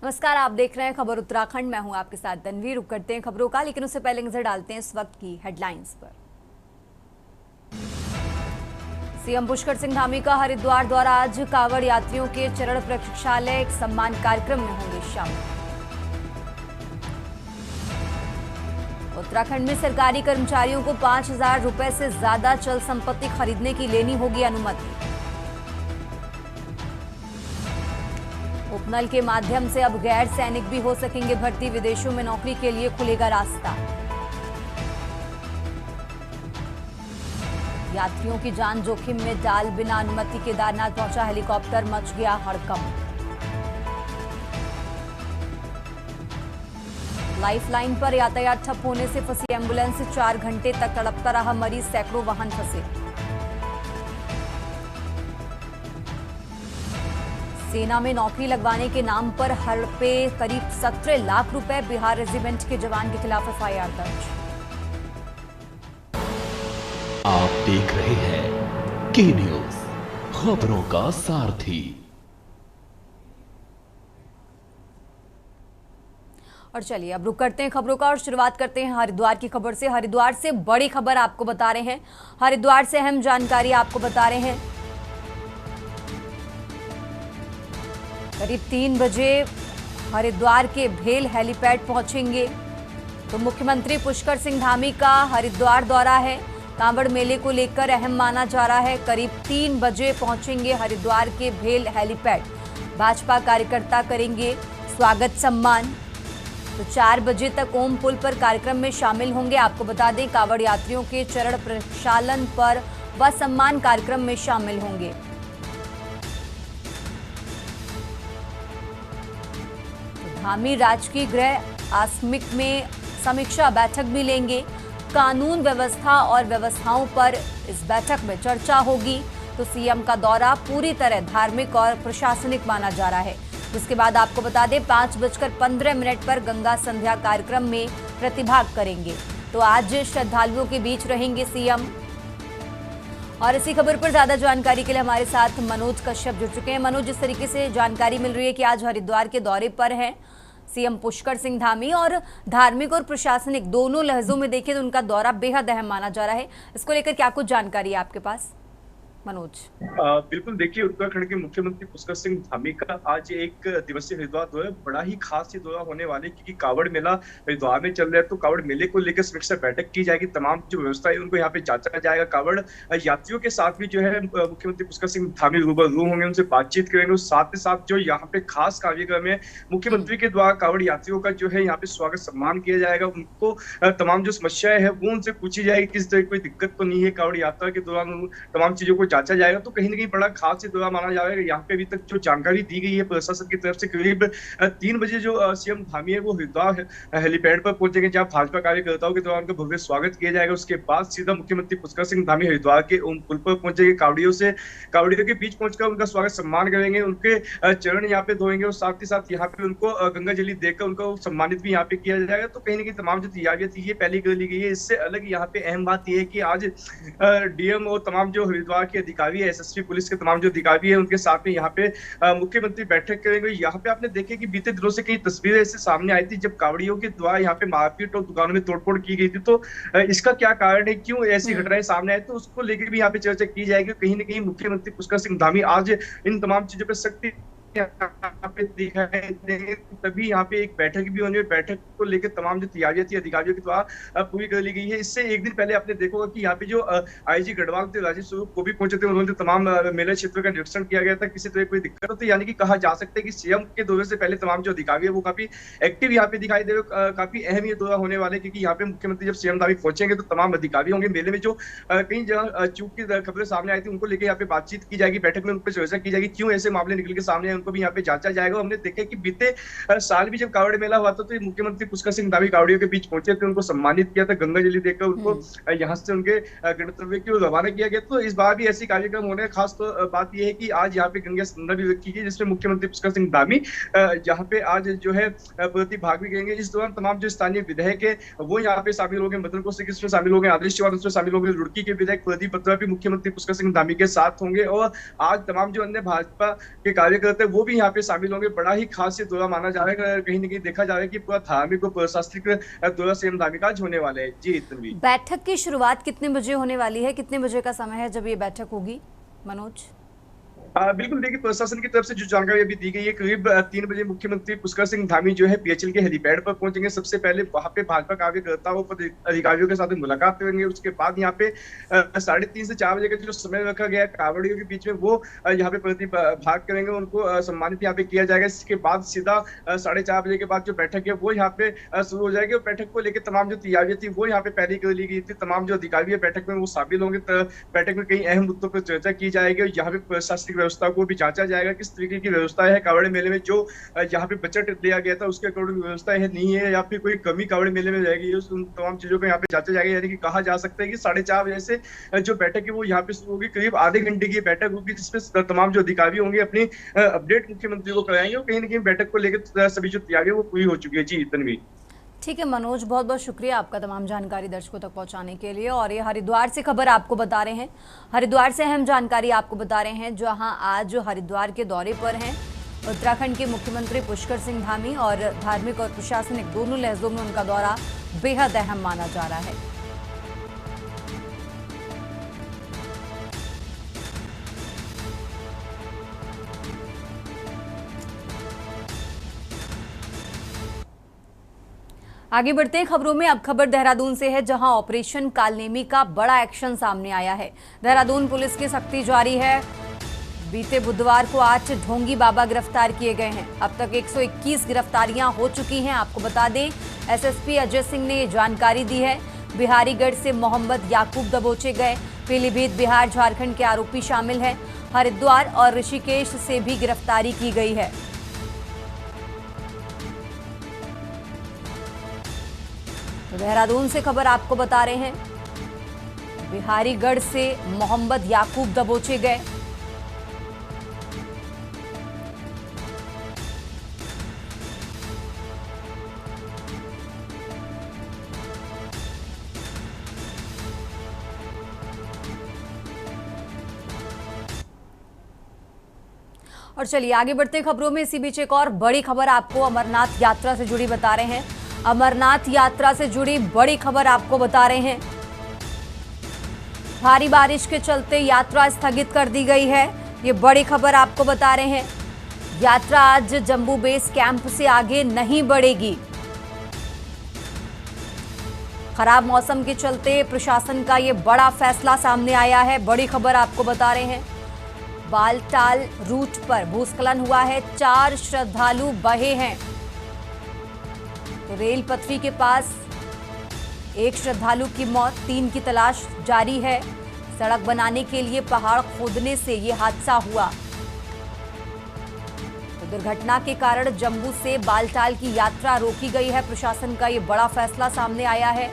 नमस्कार, आप देख रहे हैं खबर उत्तराखंड। मैं हूं आपके साथ तन्वी। रुक करते हैं खबरों का, लेकिन उससे पहले नजर डालते हैं इस वक्त की हेडलाइंस पर। सीएम पुष्कर सिंह धामी का हरिद्वार द्वारा आज कांवड़ यात्रियों के चरण प्रतीक्षालय एक सम्मान कार्यक्रम में होंगे शामिल। उत्तराखंड में सरकारी कर्मचारियों को 5,000 रुपए से ज्यादा चल संपत्ति खरीदने की लेनी होगी अनुमति। उपनल के माध्यम से अब गैर सैनिक भी हो सकेंगे भर्ती। विदेशों में नौकरी के लिए खुलेगा रास्ता। यात्रियों की जान जोखिम में डाल बिना अनुमति केदारनाथ पहुंचा हेलीकॉप्टर, मच गया हड़कंप। लाइफलाइन पर यातायात ठप होने से फंसी एम्बुलेंस, 4 घंटे तक तड़पता रहा मरीज, सैकड़ों वाहन फंसे। सेना में नौकरी लगवाने के नाम पर हड़पे करीब 17 लाख रुपए। बिहार रेजिमेंट के जवान के खिलाफ एफआईआर दर्ज। आप देख रहे हैं के न्यूज, खबरों का सारथी। और चलिए अब रुक करते हैं खबरों का और शुरुआत करते हैं हरिद्वार की खबर से। हरिद्वार से बड़ी खबर आपको बता रहे हैं। हरिद्वार से अहम जानकारी आपको बता रहे हैं। करीब 3 बजे हरिद्वार के भेल हेलीपैड पहुंचेंगे। तो मुख्यमंत्री पुष्कर सिंह धामी का हरिद्वार दौरा है, कांवड़ मेले को लेकर अहम माना जा रहा है। करीब 3 बजे पहुंचेंगे हरिद्वार के भेल हेलीपैड। भाजपा कार्यकर्ता करेंगे स्वागत सम्मान। तो 4 बजे तक ओम पुल पर कार्यक्रम में शामिल होंगे। आपको बता दें, कांवड़ यात्रियों के चरण प्रक्षालन पर व सम्मान कार्यक्रम में शामिल होंगे। धामी राजकीय गृह आसमिक में समीक्षा बैठक भी लेंगे। कानून व्यवस्था और व्यवस्थाओं पर इस बैठक में चर्चा होगी। तो सीएम का दौरा पूरी तरह धार्मिक और प्रशासनिक माना जा रहा है। इसके बाद आपको बता दें, 5:15 पर गंगा संध्या कार्यक्रम में प्रतिभाग करेंगे। तो आज श्रद्धालुओं के बीच रहेंगे सीएम। और इसी खबर पर ज्यादा जानकारी के लिए हमारे साथ मनोज कश्यप जुड़ चुके हैं। मनोज, जिस तरीके से जानकारी मिल रही है कि आज हरिद्वार के दौरे पर हैं सीएम पुष्कर सिंह धामी, और धार्मिक और प्रशासनिक दोनों लहजों में देखें तो उनका दौरा बेहद अहम माना जा रहा है। इसको लेकर क्या कुछ जानकारी है आपके पास मनोज? बिल्कुल, देखिए, उत्तराखंड के मुख्यमंत्री पुष्कर सिंह धामी का आज एक दिवसीय हरिद्वार दौरा बड़ा ही खास ये दौरा होने वाले, क्योंकि कांवड़ मेला हरिद्वार में चल रहा है। तो कांवड़ मेले को लेकर समीक्षा बैठक की जाएगी। तमाम जो व्यवस्था है उनको यहाँ पे जांचा जाएगा। कांवड़ यात्रियों के साथ भी जो है मुख्यमंत्री पुष्कर सिंह धामी रूबरू होंगे, उनसे बातचीत करेंगे। साथ ही साथ जो यहाँ पे खास कार्यक्रम है, मुख्यमंत्री के द्वारा कांवड़ यात्रियों का जो है यहाँ पे स्वागत सम्मान किया जाएगा। उनको तमाम जो समस्याएं है वो उनसे पूछी जाएगी, किस तरह कोई दिक्कत तो नहीं है। कांवड़ यात्रा के दौरान तमाम चीजों को जांचा जाएगा। तो कहीं ना कहीं बड़ा खास ये दौरा माना जा रहा है। यहाँ पे अभी तक जो जानकारी दी गई है प्रशासन की तरफ से, करीब 3 बजे जो सीएम धामी है वो हरिद्वार हेलीपैड पर पहुंचेंगे, जहां भाजपा कार्यकर्ताओं के द्वारा उनका भव्य स्वागत किया जाएगा। उसके बाद सीधा मुख्यमंत्री पुष्कर सिंह धामी हरिद्वार के ओम पुल पर पहुंचेंगे। कावड़ियों के बीच पहुंचकर उनका स्वागत सम्मान करेंगे, उनके चरण यहाँ पे धोएंगे और साथ ही साथ यहाँ पे उनको गंगा जली देकर उनको सम्मानित भी यहाँ पे किया जाएगा। तो कहीं ना कहीं तमाम जो तैयारियां थी ये पहले कर ली गई है। इससे अलग यहाँ पे अहम बात यह है कि आज डीएम और तमाम जो हरिद्वार के अधिकारी, एसएसपी पुलिस के तमाम जो अधिकारी है, उनके साथ में यहाँ पे मुख्यमंत्री बैठक करेंगे। यहाँ पे आपने देखे कि बीते दिनों से कई तस्वीरें ऐसे सामने आई थी जब कावड़ियों के द्वारा यहाँ पे मारपीट और दुकानों में तोड़फोड़ की गई थी। तो इसका क्या कारण है, क्यों ऐसी घटनाएं सामने आई, तो उसको लेकर भी यहाँ पे चर्चा की जाएगी। कहीं ना कहीं मुख्यमंत्री पुष्कर सिंह धामी आज इन तमाम चीजों पर सख्ती यहाँ पे दिखाई देंगे। तभी यहाँ पे एक बैठक भी होनी है। बैठक को लेकर तमाम जो तैयारियां थी अधिकारियों के द्वारा पूरी कर ली गई है। इससे एक दिन पहले आपने देखा होगा कि यहाँ पे जो आईजी गढ़वाल थे, राजीव स्वरूप को भी पहुंचे थे। उन्होंने तमाम मेला क्षेत्र का निरीक्षण किया गया था, किसी तरह कोई दिक्कत हो। तो यानी कि कहा जा सकता है कि सीएम के दौरे से पहले तमाम जो अधिकारी है वो काफी एक्टिव यहाँ पे दिखाई दे रहे। काफी अहम ये दौरा होने वाले, क्योंकि यहाँ पे मुख्यमंत्री जब सीएम धामी पहुंचेंगे तो तमाम अधिकारी होंगे। मेले में जो कई जगह चूक की खबरें सामने आई थी उनको लेकर यहाँ पे बातचीत की जाएगी। बैठक में उन पर चर्चा की जाएगी, क्यों ऐसे मामले निकल के सामने आए, उनको भी यहाँ पे जांचा जाएगा। हमने देखा कि बीते साल भी जब कावड़ मेला हुआ था तो मुख्यमंत्री पुष्कर सिंह धामी कावड़ियों के बीच पहुंचे थे, उनको सम्मानित किया था, गंगा जली देकर उनको यहाँ से उनके गंतव्य की ओर रवाना किया गया। तो इस बार भी ऐसी कार्यक्रम होने खास तो बात यह है कि आज यहाँ पे गंगा संध्या भी रखी गई, जिसमें मुख्यमंत्री पुष्कर सिंह धामी यहाँ पे आज जो है प्रतिभाग भी करेंगे। इस दौरान तमाम जो स्थानीय विधायक है वो यहाँ पे शामिल होंगे। मदन कौशिक इसमें शामिल होंगे, आदेश चौहान उसमें शामिल होंगे, रुड़की के विधायक प्रदीप बत्रा भी मुख्यमंत्री पुष्कर सिंह धामी के साथ होंगे। और आज तमाम जो अन्य भाजपा के कार्यकर्ता वो भी यहाँ पे शामिल होंगे। बड़ा ही खास ये दौरा माना जा रहा है, कहीं ना कहीं देखा जा रहा है कि पूरा धार्मिक और प्रशासनिक दौरा सीएम धामी का आज होने वाला है। जी तन्वी। बैठक की शुरुआत कितने बजे होने वाली है, कितने बजे का समय है जब ये बैठक होगी मनोज? बिल्कुल, देखिए प्रशासन की तरफ से जो जानकारी अभी दी गई है, करीब 3 बजे मुख्यमंत्री पुष्कर सिंह धामी जो है पीएचएल के हेलीपैड पर पहुंचेंगे। सबसे पहले वहां पे भाजपा कार्यकर्ताओं अधिकारियों के साथ मुलाकात करेंगे। उसके बाद यहाँ पे 3:30 से 4 बजे का जो समय रखा गया है कांवड़ियों के बीच में, वो यहाँ पे भाग करेंगे, उनको सम्मानित यहाँ पे किया जाएगा। इसके बाद सीधा 4:30 बजे के बाद जो बैठक है वो यहाँ पे शुरू हो जाएगी। और बैठक को लेकर तमाम जो तैयारियां थी वो यहाँ पे पहले कर ली गई थी। तमाम जो अधिकारी है बैठक में वो शामिल होंगे। बैठक में कई अहम मुद्दों पर चर्चा की जाएगी और यहाँ पे प्रशासनिक व्यवस्था को भी जांचा जाएगा, किस तरीके की व्यवस्था है कांवड़ मेले में। जो यहाँ पे बजट दिया गया था उसके अकॉर्डिंग व्यवस्था है नहीं है, या फिर कोई कमी कांवड़ मेले में रहेगी, उन तमाम चीजों को यहाँ पे जांचा जाएगा। यानी कि कहा जा सकता है कि 4:30 बजे से जो बैठक है वो यहाँ पे शुरू होगी। करीब आधे घंटे की बैठक होगी, जिसमें तमाम जो अधिकारी होंगे अपनी अपडेट मुख्यमंत्री को कराएंगे। और कहीं ना कहीं बैठक को लेकर सभी जो तैयारी है वो पूरी हो चुकी है। जी तन्वी। ठीक है मनोज, बहुत बहुत शुक्रिया आपका तमाम जानकारी दर्शकों तक पहुंचाने के लिए। और ये हरिद्वार से खबर आपको बता रहे हैं, हरिद्वार से अहम जानकारी आपको बता रहे हैं, जहां आज हरिद्वार के दौरे पर हैं उत्तराखंड के मुख्यमंत्री पुष्कर सिंह धामी। और धार्मिक और प्रशासनिक दोनों लहजों में उनका दौरा बेहद अहम माना जा रहा है। आगे बढ़ते हैं खबरों में। अब खबर देहरादून से है, जहां ऑपरेशन कालनेमी का बड़ा एक्शन सामने आया है। देहरादून पुलिस की सख्ती जारी है। बीते बुधवार को 8 ढोंगी बाबा गिरफ्तार किए गए हैं। अब तक 121 गिरफ्तारियां हो चुकी हैं। आपको बता दें, एसएसपी अजय सिंह ने ये जानकारी दी है। बिहारीगढ़ से मोहम्मद याकूब दबोचे गए। पीलीभीत, बिहार, झारखंड के आरोपी शामिल हैं। हरिद्वार और ऋषिकेश से भी गिरफ्तारी की गई है। तो देहरादून से खबर आपको बता रहे हैं, बिहारीगढ़ से मोहम्मद याकूब दबोचे गए। और चलिए आगे बढ़ते खबरों में। इसी बीच एक और बड़ी खबर आपको अमरनाथ यात्रा से जुड़ी बता रहे हैं। अमरनाथ यात्रा से जुड़ी बड़ी खबर आपको बता रहे हैं। भारी बारिश के चलते यात्रा स्थगित कर दी गई है। ये बड़ी खबर आपको बता रहे हैं। यात्रा आज जम्बू बेस कैंप से आगे नहीं बढ़ेगी। खराब मौसम के चलते प्रशासन का ये बड़ा फैसला सामने आया है। बड़ी खबर आपको बता रहे हैं। बालटाल रूट पर भूस्खलन हुआ है, 4 श्रद्धालु बहे हैं। तो रेल पटरी के पास एक श्रद्धालु की मौत, 3 की तलाश जारी है। सड़क बनाने के लिए पहाड़ खोदने से ये हादसा हुआ। तो दुर्घटना के कारण जम्मू से बालटाल की यात्रा रोकी गई है। प्रशासन का ये बड़ा फैसला सामने आया है।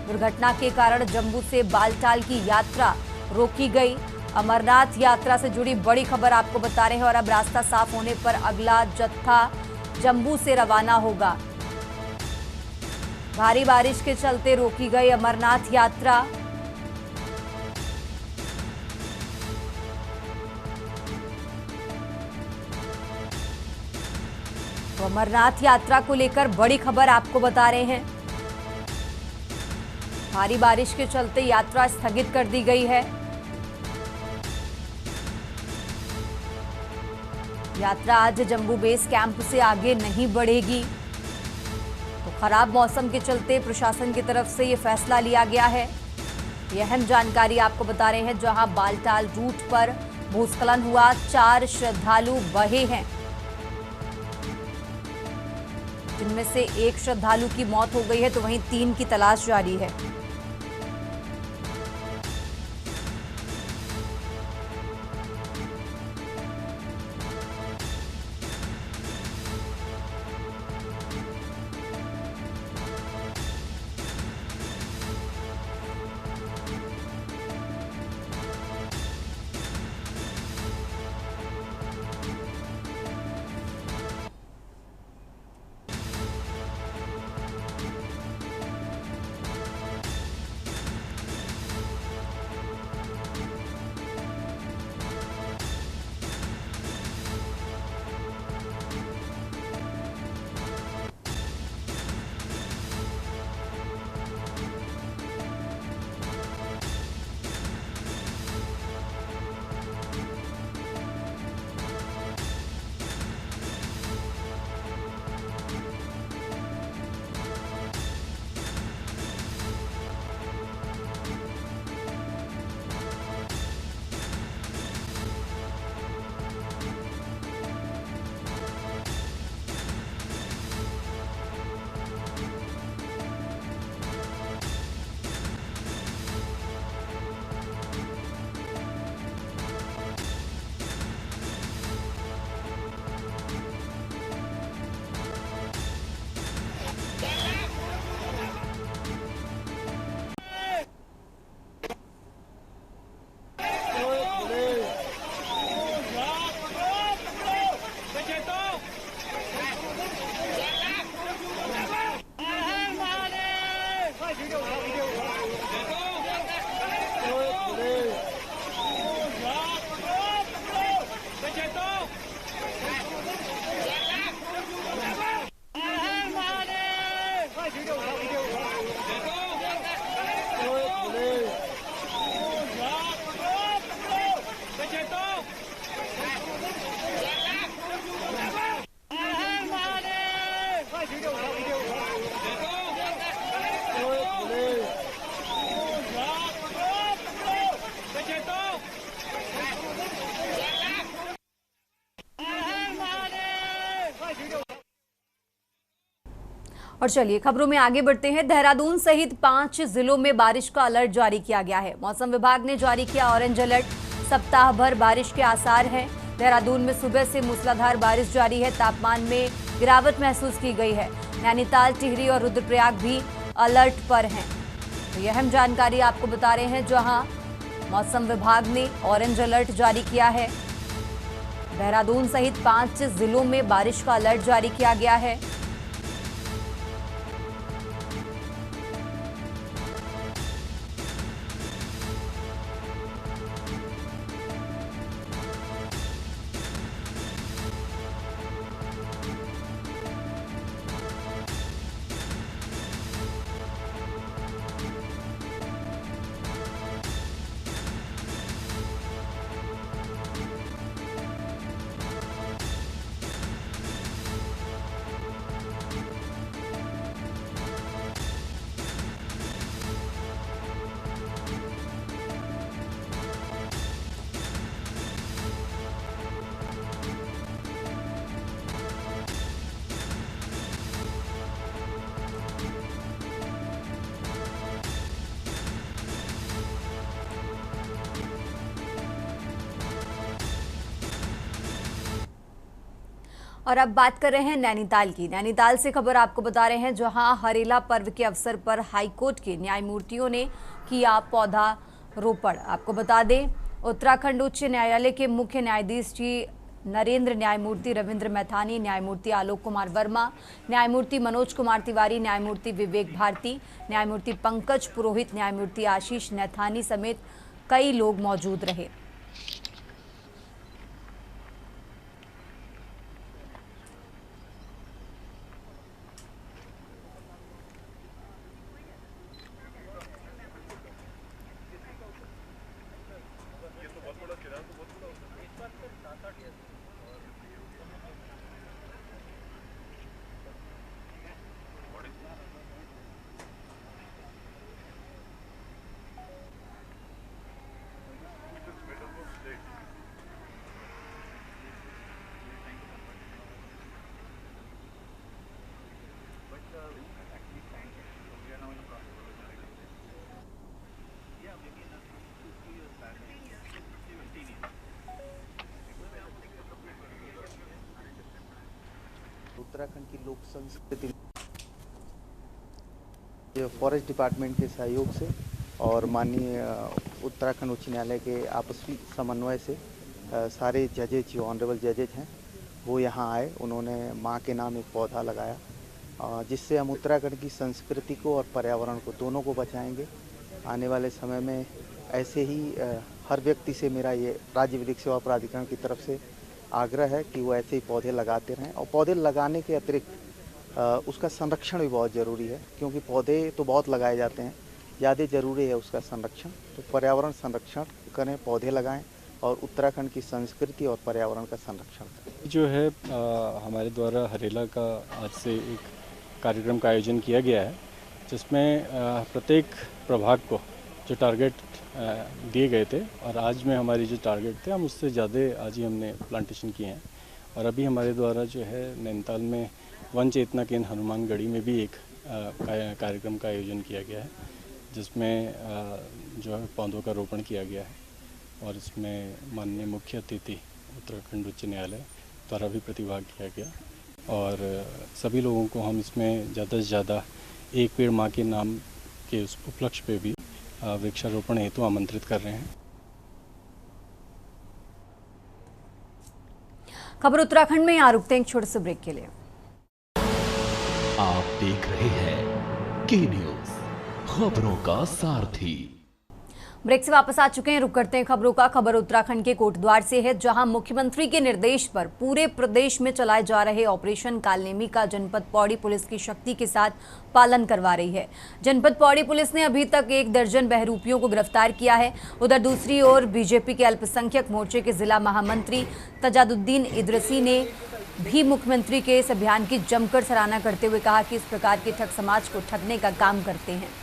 दुर्घटना के कारण जम्मू से बालटाल की यात्रा रोकी गई। अमरनाथ यात्रा से जुड़ी बड़ी खबर आपको बता रहे हैं। और अब रास्ता साफ होने पर अगला जत्था जम्मू से रवाना होगा। भारी बारिश के चलते रोकी गई अमरनाथ यात्रा। तो अमरनाथ यात्रा को लेकर बड़ी खबर आपको बता रहे हैं। भारी बारिश के चलते यात्रा स्थगित कर दी गई है। यात्रा आज जम्बू बेस कैंप से आगे नहीं बढ़ेगी। तो खराब मौसम के चलते प्रशासन की तरफ से ये फैसला लिया गया है। ये अहम जानकारी आपको बता रहे हैं। जहां बालटाल रूट पर भूस्खलन हुआ, 4 श्रद्धालु बहे हैं, जिनमें से 1 श्रद्धालु की मौत हो गई है, तो वहीं 3 की तलाश जारी है। और चलिए खबरों में आगे बढ़ते हैं। देहरादून सहित 5 जिलों में बारिश का अलर्ट जारी किया गया है। मौसम विभाग ने जारी किया ऑरेंज अलर्ट। सप्ताह भर बारिश के आसार हैं। देहरादून में सुबह से मूसलाधार बारिश जारी है। तापमान में गिरावट महसूस की गई है। नैनीताल, टिहरी और रुद्रप्रयाग भी अलर्ट पर हैं। तो यह अहम जानकारी आपको बता रहे हैं, जहां मौसम विभाग ने ऑरेंज अलर्ट जारी किया है। देहरादून सहित 5 जिलों में बारिश का अलर्ट जारी किया गया है। और अब बात कर रहे हैं नैनीताल की। नैनीताल से खबर आपको बता रहे हैं, जहां हरेला पर्व के अवसर पर हाईकोर्ट के न्यायमूर्तियों ने किया पौधारोपण। आपको बता दें, उत्तराखंड उच्च न्यायालय के मुख्य न्यायाधीश जी नरेंद्र, न्यायमूर्ति रविंद्र मैथानी, न्यायमूर्ति आलोक कुमार वर्मा, न्यायमूर्ति मनोज कुमार तिवारी, न्यायमूर्ति विवेक भारती, न्यायमूर्ति पंकज पुरोहित, न्यायमूर्ति आशीष नैथानी समेत कई लोग मौजूद रहे। उत्तराखंड की लोक संस्कृति फॉरेस्ट डिपार्टमेंट के सहयोग से और माननीय उत्तराखंड उच्च न्यायालय के आपसी समन्वय से सारे जजेज जो ऑनरेबल जजेज हैं वो यहाँ आए। उन्होंने माँ के नाम एक पौधा लगाया, जिससे हम उत्तराखंड की संस्कृति को और पर्यावरण को दोनों को बचाएंगे। आने वाले समय में ऐसे ही हर व्यक्ति से मेरा ये राज्य विधिक सेवा प्राधिकरण की तरफ से आग्रह है कि वो ऐसे ही पौधे लगाते रहें। और पौधे लगाने के अतिरिक्त उसका संरक्षण भी बहुत ज़रूरी है, क्योंकि पौधे तो बहुत लगाए जाते हैं, ज़्यादा ज़रूरी है उसका संरक्षण। तो पर्यावरण संरक्षण करें, पौधे लगाएं और उत्तराखंड की संस्कृति और पर्यावरण का संरक्षण करें। जो है हमारे द्वारा हरेला का आज से एक कार्यक्रम का आयोजन किया गया है, जिसमें प्रत्येक प्रभाग को जो टारगेट दिए गए थे, और आज में हमारी जो टारगेट थे हम उससे ज़्यादा आज ही हमने प्लांटेशन किए हैं। और अभी हमारे द्वारा जो है नैनीताल में वन चेतना केंद्र हनुमानगढ़ी में भी एक कार्यक्रम का आयोजन किया गया है, जिसमें जो है पौधों का रोपण किया गया है। और इसमें माननीय मुख्य अतिथि उत्तराखंड उच्च न्यायालय द्वारा भी प्रतिभाग किया गया। और सभी लोगों को हम इसमें ज़्यादा से ज़्यादा एक पेड़ माँ के नाम के उस उपलक्ष्य पे भी वृक्षारोपण हेतु आमंत्रित कर रहे हैं। खबर उत्तराखंड में, यहाँ रुकते हैं एक छोटे से ब्रेक के लिए। आप देख रहे हैं के न्यूज़, खबरों का सारथी। ब्रेक से वापस आ चुके हैं। रुक करते हैं खबरों का। खबर उत्तराखंड के कोटद्वार से है, जहां मुख्यमंत्री के निर्देश पर पूरे प्रदेश में चलाए जा रहे ऑपरेशन कालनेमी का जनपद पौड़ी पुलिस की शक्ति के साथ पालन करवा रही है। जनपद पौड़ी पुलिस ने अभी तक 1 दर्जन बहरूपियों को गिरफ्तार किया है। उधर दूसरी ओर बीजेपी के अल्पसंख्यक मोर्चे के जिला महामंत्री तजादुद्दीन इदरसी ने भी मुख्यमंत्री के इस अभियान की जमकर सराहना करते हुए कहा कि इस प्रकार के ठग समाज को ठगने का काम करते हैं।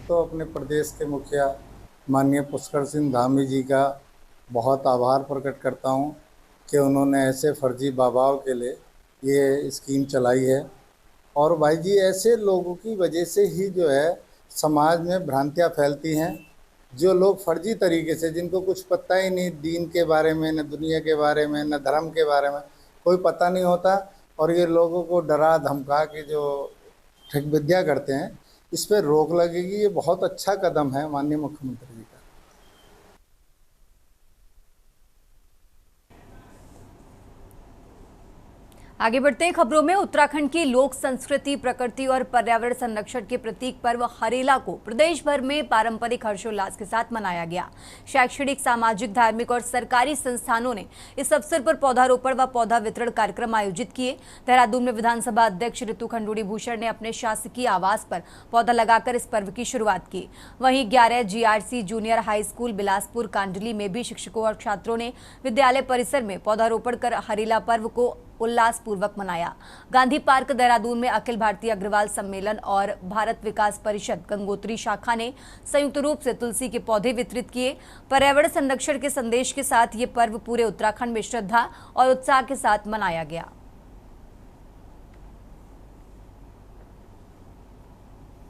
तो अपने प्रदेश के मुखिया माननीय पुष्कर सिंह धामी जी का बहुत आभार प्रकट करता हूं कि उन्होंने ऐसे फर्जी बाबाओं के लिए ये स्कीम चलाई है। और भाई जी, ऐसे लोगों की वजह से ही जो है समाज में भ्रांतियां फैलती हैं। जो लोग फर्जी तरीके से, जिनको कुछ पता ही नहीं दीन के बारे में, न दुनिया के बारे में, न धर्म के बारे में कोई पता नहीं होता, और ये लोगों को डरा धमका के जो ठग विद्या करते हैं, इस पर रोक लगेगी। ये बहुत अच्छा कदम है माननीय मुख्यमंत्री जी का। आगे बढ़ते हैं खबरों में। उत्तराखंड की लोक संस्कृति, प्रकृति और पर्यावरण संरक्षण के प्रतीक पर्व हरेला को प्रदेश भर में पारंपरिक हर्षोल्लास के साथ मनाया गया। शैक्षणिक, सामाजिक, धार्मिक और सरकारी संस्थानों ने इस अवसर पर पौधारोपण व पौधा वितरण कार्यक्रम आयोजित किए। देहरादून में विधानसभा अध्यक्ष ऋतु खंडूड़ी भूषण ने अपने शासकीय आवास पर पौधा लगाकर इस पर्व की शुरुआत की। वहीं 11 GRC junior high school Bilaspur Kandli में भी शिक्षकों और छात्रों ने विद्यालय परिसर में पौधारोपण कर हरेला पर्व को उल्लासपूर्वक मनाया। गांधी पार्क देहरादून में अखिल भारतीय अग्रवाल सम्मेलन और भारत विकास परिषद गंगोत्री शाखा ने संयुक्त रूप से तुलसी के पौधे वितरित किए। पर्यावरण संरक्षण के संदेश के साथ ये पर्व पूरे उत्तराखंड में श्रद्धा और उत्साह के साथ मनाया गया।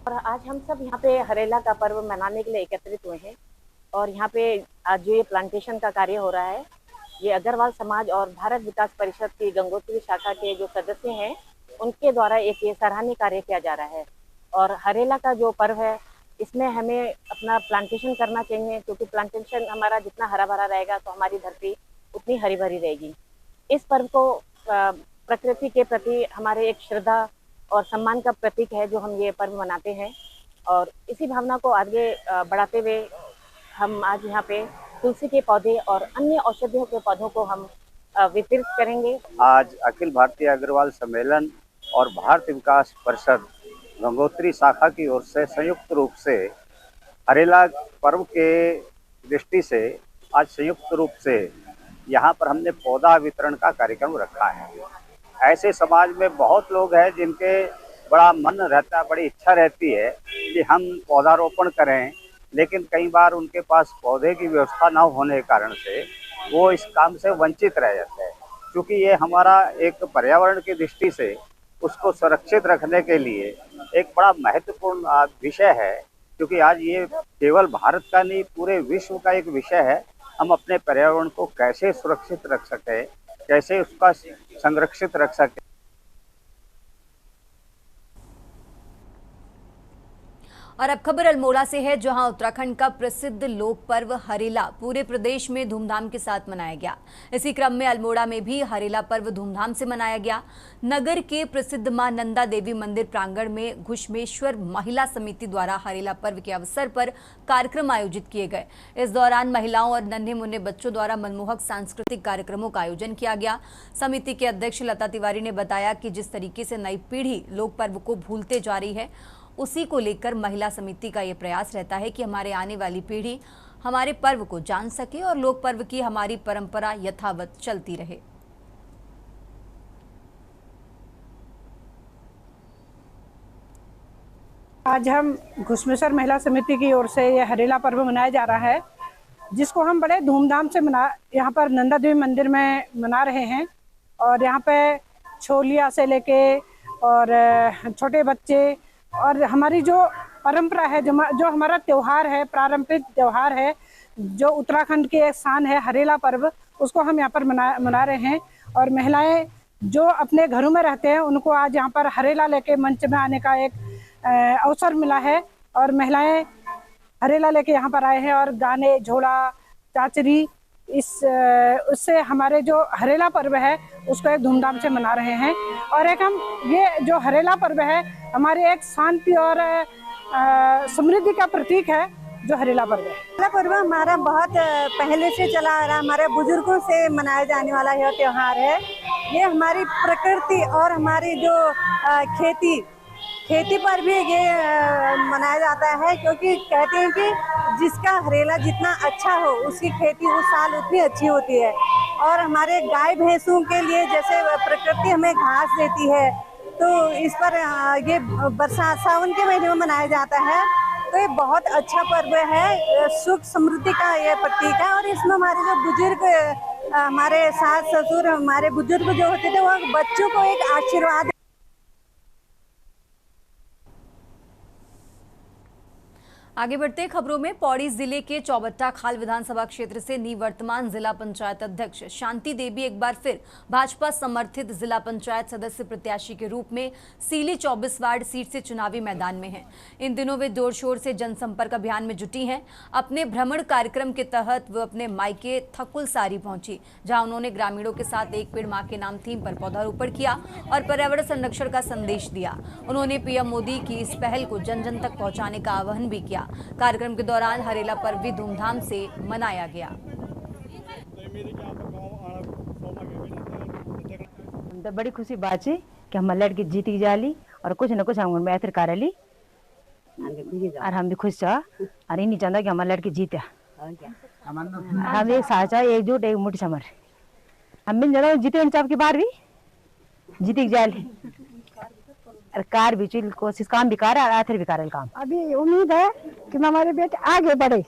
और आज हम सब यहाँ पे हरेला का पर्व मनाने के लिए एकत्रित हुए हैं। और यहाँ पे आज जो ये प्लांटेशन का कार्य हो रहा है, ये अग्रवाल समाज और भारत विकास परिषद की गंगोत्री शाखा के जो सदस्य हैं, उनके द्वारा एक ये सराहनीय कार्य किया जा रहा है। और हरेला का जो पर्व है, इसमें हमें अपना प्लांटेशन करना चाहिए, क्योंकि प्लांटेशन हमारा जितना हरा भरा रहेगा तो हमारी धरती उतनी हरी भरी रहेगी। इस पर्व को प्रकृति के प्रति हमारे एक श्रद्धा और सम्मान का प्रतीक है जो हम ये पर्व मनाते हैं। और इसी भावना को आगे बढ़ाते हुए हम आज यहाँ पे तुलसी के पौधे और अन्य औषधियों के पौधों को हम वितरित करेंगे। आज अखिल भारतीय अग्रवाल सम्मेलन और भारत विकास परिषद गंगोत्री शाखा की ओर से संयुक्त रूप से हरेला पर्व के दृष्टि से आज संयुक्त रूप से यहाँ पर हमने पौधा वितरण का कार्यक्रम रखा है। ऐसे समाज में बहुत लोग हैं जिनके बड़ा मन रहता है, बड़ी इच्छा रहती है कि हम पौधारोपण करें, लेकिन कई बार उनके पास पौधे की व्यवस्था न होने के कारण से वो इस काम से वंचित रह जाते हैं। क्योंकि ये हमारा एक पर्यावरण की दृष्टि से उसको सुरक्षित रखने के लिए एक बड़ा महत्वपूर्ण विषय है, क्योंकि आज ये केवल भारत का नहीं, पूरे विश्व का एक विषय है। हम अपने पर्यावरण को कैसे सुरक्षित रख सकें, कैसे उसका संरक्षित रख सकें। और अब खबर अल्मोड़ा से है, जहां उत्तराखंड का प्रसिद्ध लोक पर्व हरेला पूरे प्रदेश में धूमधाम के साथ मनाया गया। इसी क्रम में अल्मोड़ा में भी हरेला पर्व धूमधाम से मनाया गया। नगर के प्रसिद्ध मां नंदा देवी मंदिर प्रांगण में घुश्मेश्वर महिला समिति द्वारा हरेला पर्व के अवसर पर कार्यक्रम आयोजित किए गए। इस दौरान महिलाओं और नन्हे मुन्ने बच्चों द्वारा मनमोहक सांस्कृतिक कार्यक्रमों का आयोजन किया गया। समिति के अध्यक्ष लता तिवारी ने बताया कि जिस तरीके से नई पीढ़ी लोक पर्व को भूलते जा रही है, उसी को लेकर महिला समिति का ये प्रयास रहता है कि हमारे आने वाली पीढ़ी हमारे पर्व को जान सके और लोक पर्व की हमारी परंपरा यथावत चलती रहे। आज हम घुश्मेश्वर महिला समिति की ओर से ये हरेला पर्व मनाया जा रहा है, जिसको हम बड़े धूमधाम से यहाँ पर नंदा देवी मंदिर में मना रहे हैं। और यहाँ पे छोलिया से लेके और छोटे बच्चे और हमारी जो परंपरा है, जो हमारा त्यौहार है, पारंपरिक त्यौहार है, जो उत्तराखंड की एक शान है हरेला पर्व, उसको हम यहाँ पर मना रहे हैं। और महिलाएं जो अपने घरों में रहते हैं, उनको आज यहाँ पर हरेला लेके मंच में आने का एक अवसर मिला है। और महिलाएं हरेला लेके यहाँ पर आए हैं और गाने, झोला, चाचरी, उससे हमारे जो हरेला पर्व है उसको एक धूमधाम से मना रहे हैं। और एक हम ये जो हरेला पर्व है हमारे एक शांति और समृद्धि का प्रतीक है, जो हरेला पर्व है। हरेला पर्व हमारा बहुत पहले से चला आ रहा, हमारे बुजुर्गों से मनाया जाने वाला यह त्योहार है। ये हमारी प्रकृति और हमारी जो खेती पर भी ये मनाया जाता है, क्योंकि कहते हैं कि जिसका हरेला जितना अच्छा हो उसकी खेती उस साल उतनी अच्छी होती है। और हमारे गाय भैंसों के लिए जैसे प्रकृति हमें घास देती है, तो इस पर ये बरसात सावन के महीने में मनाया जाता है। तो ये बहुत अच्छा पर्व है, सुख समृद्धि का ये प्रतीक है। और इसमें हमारे जो बुजुर्ग, हमारे सास ससुर, हमारे बुजुर्ग जो होते थे, वो बच्चों को एक आशीर्वाद। आगे बढ़ते खबरों में, पौड़ी जिले के चौबट्टा खाल विधानसभा क्षेत्र से निवर्तमान जिला पंचायत अध्यक्ष शांति देवी एक बार फिर भाजपा समर्थित जिला पंचायत सदस्य प्रत्याशी के रूप में सीली 24 वार्ड सीट से चुनावी मैदान में हैं। इन दिनों वे जोर शोर से जनसंपर्क अभियान में जुटी हैं। अपने भ्रमण कार्यक्रम के तहत वो अपने मायके थकुल सारी पहुंची, जहां उन्होंने ग्रामीणों के साथ एक पेड़ मां के नाम थीम पर पौधारोपण किया और पर्यावरण संरक्षण का संदेश दिया। उन्होंने पीएम मोदी की इस पहल को जन जन तक पहुंचाने का आह्वान भी किया। कार्यक्रम के दौरान हरेला पर्व भी धूमधाम से मनाया गया। तो बड़ी खुशी बात है कि हम लड़की जीती जाली और कुछ न कुछ हम मैथर कारली और हम भी खुश था और नहीं चाहता कि हमारे लड़की जीते। हम एक साथ एकजुट एक मुठी समर हम भी ज्यादा जीते की बार भी जीती जाली कार भी चल कोशिश काम भी कर रहा है, आखिर भी कर काम। अभी उम्मीद है कि हमारे बेटे आगे बढ़े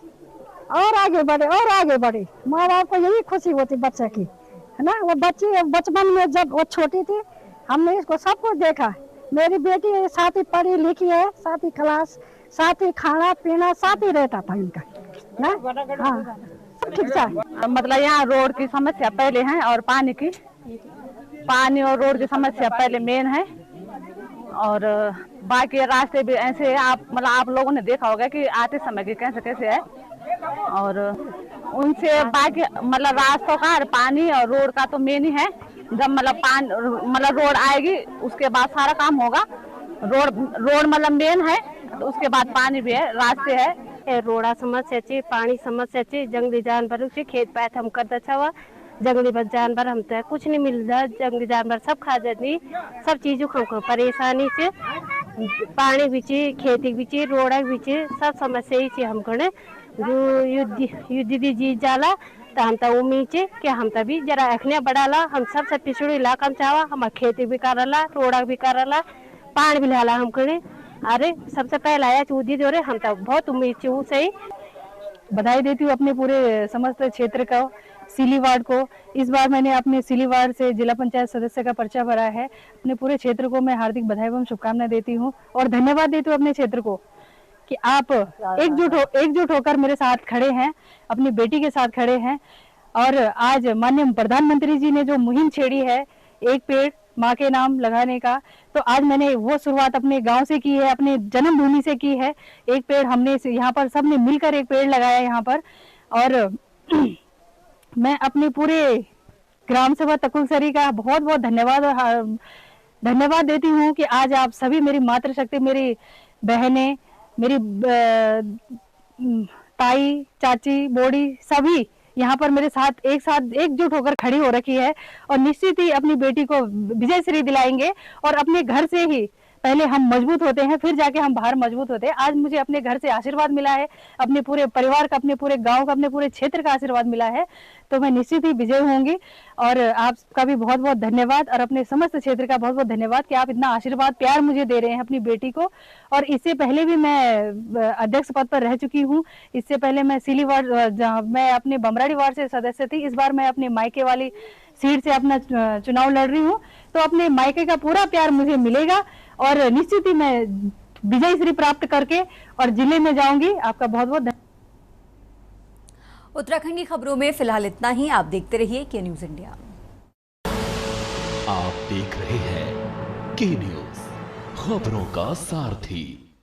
और आगे बढ़े और आगे बढ़े। माँ बाप को यही खुशी होती बच्चे की, है ना। वो बच्चे बचपन में जब वो छोटी थी, हमने इसको सब कुछ देखा। मेरी बेटी साथ ही पढ़ी लिखी है, साथ ही क्लास, साथ ही खाना पीना साथ ही रहता था इनका ना। हाँ ठीक है। मतलब यहाँ रोड की समस्या पहले है और पानी और रोड की समस्या पहले मेन है और बाकी रास्ते भी ऐसे आप लोगों ने देखा होगा कि आते समय के कैसे है और उनसे बाकी मतलब रास्तों का और पानी और रोड का तो मेन ही है। जब रोड आएगी उसके बाद सारा काम होगा। रोड मतलब मेन है तो उसके बाद पानी भी है, रास्ते है। रोड़ा समस्या पानी समस्या जंगली जानवर खेत पैथ हम करता छवा जंगली जानवर हम तो कुछ नहीं मिलता, जंगली जानवर सब खा जाती, सब चीजों हमको परेशानी से पानी भी चाहिए, खेती भी चाहिए, रोड भी चाहिए, सब समस्या ही चाहिए हमको ने। जो युद्ध जीत जाला तो हम तो उम्मीद है कि हम तभी जरा अखने बढ़ाला। हम सबसे पिछड़ी इलाका में चावा हमारा खेती भी करला, रोड भी करला, पानी भी लाला हमको ने। अरे सबसे पहले आया चूदी जो रे हम तो बहुत उम्मीद से सही बधाई देती हूँ अपने पूरे समस्त क्षेत्र का सीली वार्ड को। इस बार मैंने अपने सीली वार्ड से जिला पंचायत सदस्य का पर्चा भरा है। अपने पूरे क्षेत्र को मैं हार्दिक बधाई एवं शुभकामनाएं देती हूँ और धन्यवाद देती हूँ अपने क्षेत्र को कि आप एकजुट होकर मेरे साथ खड़े हैं, अपनी बेटी के साथ खड़े हैं। और आज माननीय प्रधानमंत्री जी ने जो मुहिम छेड़ी है एक पेड़ माँ के नाम लगाने का, तो आज मैंने वो शुरुआत अपने गांव से की है, अपने जन्मभूमि से की है। एक पेड़ हमने यहाँ पर सबने मिलकर एक पेड़ लगाया यहाँ पर। और मैं अपने पूरे ग्राम सभा तकुलसरी का बहुत बहुत धन्यवाद देती हूँ कि आज आप सभी मेरी मातृशक्ति, मेरी बहनें, मेरी ताई, चाची, बोड़ी सभी यहाँ पर मेरे साथ एकजुट होकर खड़ी हो रखी है और निश्चित ही अपनी बेटी को विजय श्री दिलाएंगे। और अपने घर से ही पहले हम मजबूत होते हैं, फिर जाके हम बाहर मजबूत होते हैं। आज मुझे अपने घर से आशीर्वाद मिला है, अपने पूरे परिवार का, अपने पूरे गांव का, अपने पूरे क्षेत्र का आशीर्वाद मिला है, तो मैं निश्चित ही विजय होंगी। और आपका भी बहुत बहुत धन्यवाद और अपने समस्त क्षेत्र का बहुत बहुत धन्यवाद कि आप इतना आशीर्वाद प्यार मुझे दे रहे हैं अपनी बेटी को। और इससे पहले भी मैं अध्यक्ष पद पर रह चुकी हूँ। इससे पहले मैं सीली वार्ड, मैं अपने बमराड़ी वार्ड से सदस्य थी। इस बार मैं अपने मायके वाली सीट से अपना चुनाव लड़ रही हूँ, तो अपने मायके का पूरा प्यार मुझे मिलेगा और निश्चित ही मैं विजय श्री प्राप्त करके और जिले में जाऊंगी। आपका बहुत बहुत धन्यवाद। उत्तराखंड की खबरों में फिलहाल इतना ही। आप देखते रहिए के न्यूज इंडिया। आप देख रहे हैं के न्यूज, खबरों का सारथी।